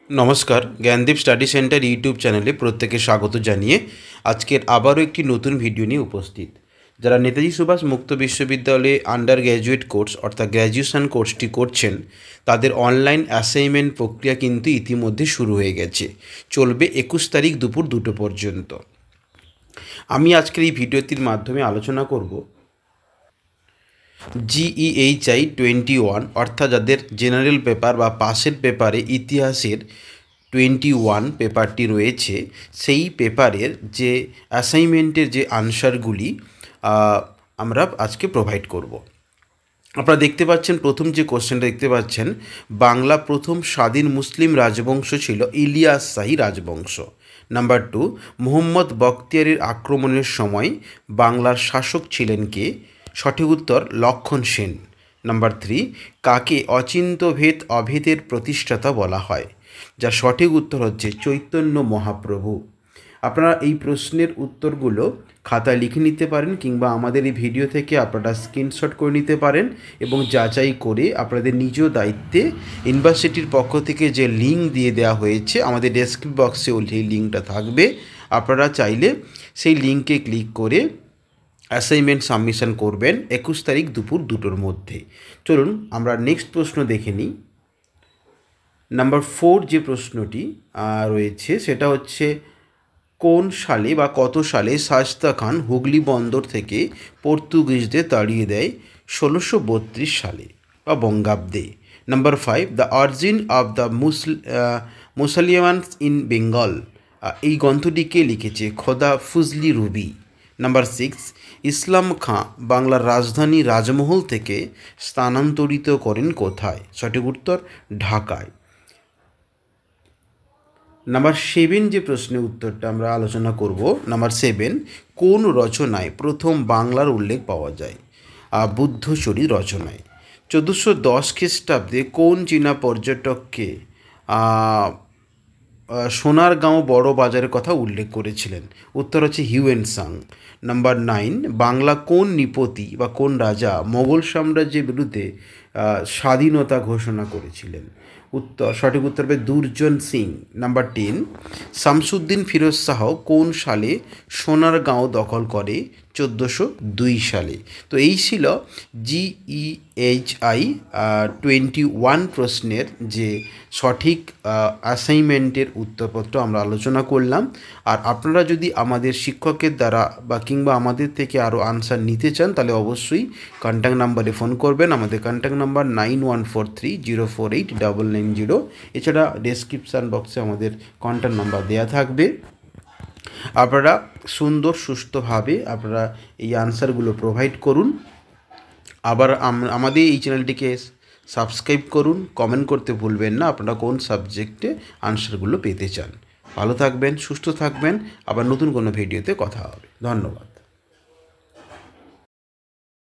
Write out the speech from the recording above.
নমস্কার, Gyandeep study centre YouTube চ্যানেলে প্রত্যেকে স্বাগত জানিয়ে আজকের আবারও একটি নতুন ভিডিও নিয়ে উপস্থিত। যারা নেতাজি সুভাষ মুক্ত বিশ্ববিদ্যালয়ে আন্ডার গ্র্যাজুয়েট কোর্স অর্থাৎ গ্র্যাজুয়েশন কোর্সটি করছেন, তাদের অনলাইন অ্যাসাইনমেন্ট প্রক্রিয়া কিন্তু ইতিমধ্যে শুরু হয়ে গেছে। চলবে 21 তারিখ দুপুর 2টো পর্যন্ত। আমি আজকের এই ভিডিওটির মাধ্যমে আলোচনা করব GEHI 21 অর্থাৎ যাদের জেনারেল পেপার বা পাসের পেপারে ইতিহাসের 21 পেপারটি রয়েছে, সেই পেপারের যে অ্যাসাইনমেন্টের যে আনসারগুলি আমরা আজকে প্রোভাইড করব। আপনারা দেখতে পাচ্ছেন, প্রথম যে কোশ্চেনটা দেখতে পাচ্ছেন, বাংলা প্রথম স্বাধীন মুসলিম রাজবংশ ছিল ইলিয়াস শাহী রাজবংশ। নাম্বার 2, মুহম্মদ বখতিয়ারের আক্রমণের সময় বাংলার শাসক ছিলেন কে? সঠিক উত্তর লক্ষণ সেন। নাম্বার 3, কাকে অচিন্ত্যভেদ অভেদের প্রতিষ্ঠাতা বলা হয়? যার সঠিক উত্তর হচ্ছে চৈতন্য মহাপ্রভু। আপনারা এই প্রশ্নের উত্তরগুলো খাতায় লিখে নিতে পারেন, কিংবা আমাদের এই ভিডিও থেকে আপনারা স্ক্রিনশট করে নিতে পারেন এবং যাচাই করে আপনাদের নিজ দায়িত্বে ইউনিভার্সিটির পক্ষ থেকে যে লিঙ্ক দিয়ে দেওয়া হয়েছে, আমাদের ডেসক্রিপশন বক্সেও সেই লিঙ্কটা থাকবে। আপনারা চাইলে সেই লিঙ্কে ক্লিক করে অ্যাসাইনমেন্ট সাবমিশন করবেন 21 তারিখ দুপুর 2টোর মধ্যে। চলুন আমরা নেক্সট প্রশ্ন দেখে নিই। নাম্বার 4 যে প্রশ্নটি রয়েছে সেটা হচ্ছে, কোন সালে বা কত সালে শায়েস্তা খান হুগলি বন্দর থেকে পর্তুগিজদের তাড়িয়ে দেয়? 1632 সালে বা বঙ্গাব্দে। Number 5, the origin of the Musalmans in Bengal, এই গ্রন্থটি কে লিখেছে? খোদা ফজলি রুবি। নাম্বার 6, ইসলাম খাঁ বাংলার রাজধানী রাজমহল থেকে স্থানান্তরিত করেন কোথায়? সঠিক উত্তর ঢাকায়। নাম্বার 7 যে প্রশ্নের উত্তরটা আমরা আলোচনা করব, নাম্বার 7, কোন রচনায় প্রথম বাংলার উল্লেখ পাওয়া যায়? বুদ্ধচরিত রচনায়। 1410 খ্রিস্টাব্দে কোন চীনা পর্যটককে সোনারগাঁও বড় বাজারের কথা উল্লেখ করেছিলেন? উত্তর হচ্ছে হিউয়েন সাং। নাম্বার 9, বাংলা কোন নৃপতি বা কোন রাজা মোগল সাম্রাজ্যের বিরুদ্ধে স্বাধীনতা ঘোষণা করেছিলেন? সঠিক উত্তর হবে দুর্জন সিং। নাম্বার 10, শামসুদ্দিন ফিরোজ শাহ কোন সালে সোনারগাঁও দখল করে? 1402 সালে। তো এই ছিল GEHI 21 প্রশ্নের যে সঠিক অ্যাসাইনমেন্টের উত্তরপত্র আমরা আলোচনা করলাম। আর আপনারা যদি আমাদের শিক্ষকের দ্বারা বা কিংবা আমাদের থেকে আরও আনসার নিতে চান, তাহলে অবশ্যই কন্ট্যাক্ট নাম্বারে ফোন করবেন। আমাদের কন্ট্যাক্ট নাম্বার 9143048990। এছাড়া ডেসক্রিপশান বক্সে আমাদের কন্ট্যাক্ট নাম্বার দেওয়া থাকবে। আপনারা সুন্দর সুস্থভাবে আপনারা এই আনসারগুলো প্রোভাইড করুন। আবার আমাদের এই চ্যানেলটিকে সাবস্ক্রাইব করুন। কমেন্ট করতে ভুলবেন না আপনারা কোন সাবজেক্টে আনসারগুলো পেতে চান। ভালো থাকবেন, সুস্থ থাকবেন। আবার নতুন কোনো ভিডিওতে কথা হবে। ধন্যবাদ।